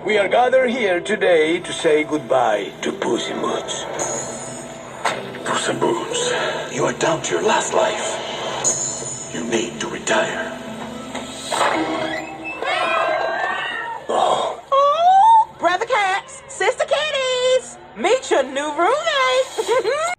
We are gathered here today to say goodbye to Pussy Moots. Puss in Boots, you are down to your last life. You need to retire. Oh, brother cats, sister kitties, meet your new roommate.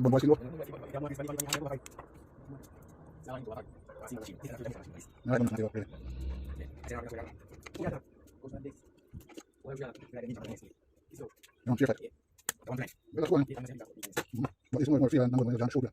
บนบอยสิลูกอะไรมันทำอะไรเลยน้องเชื่อใครไม่ต้องกลัวนะบอกอีกสักหน่อยพี่นั่งบนร้านชูเลย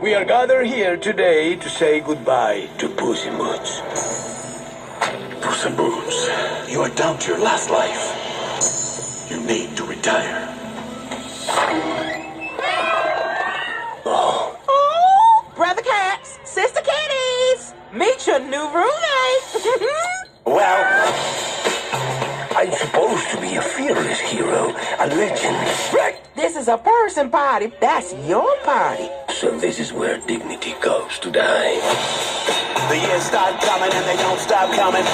We are gathered here today to say goodbye to Puss in Boots. Puss in Boots, you are down to your last life. You need to retire. Oh, brother cats, sister kitties, meet your new roommate. Well, I'm supposed to be a fearless hero, a legend. Right? This is a person party. That's your party. So this is where dignity goes to die. The years start coming and they don't stop coming.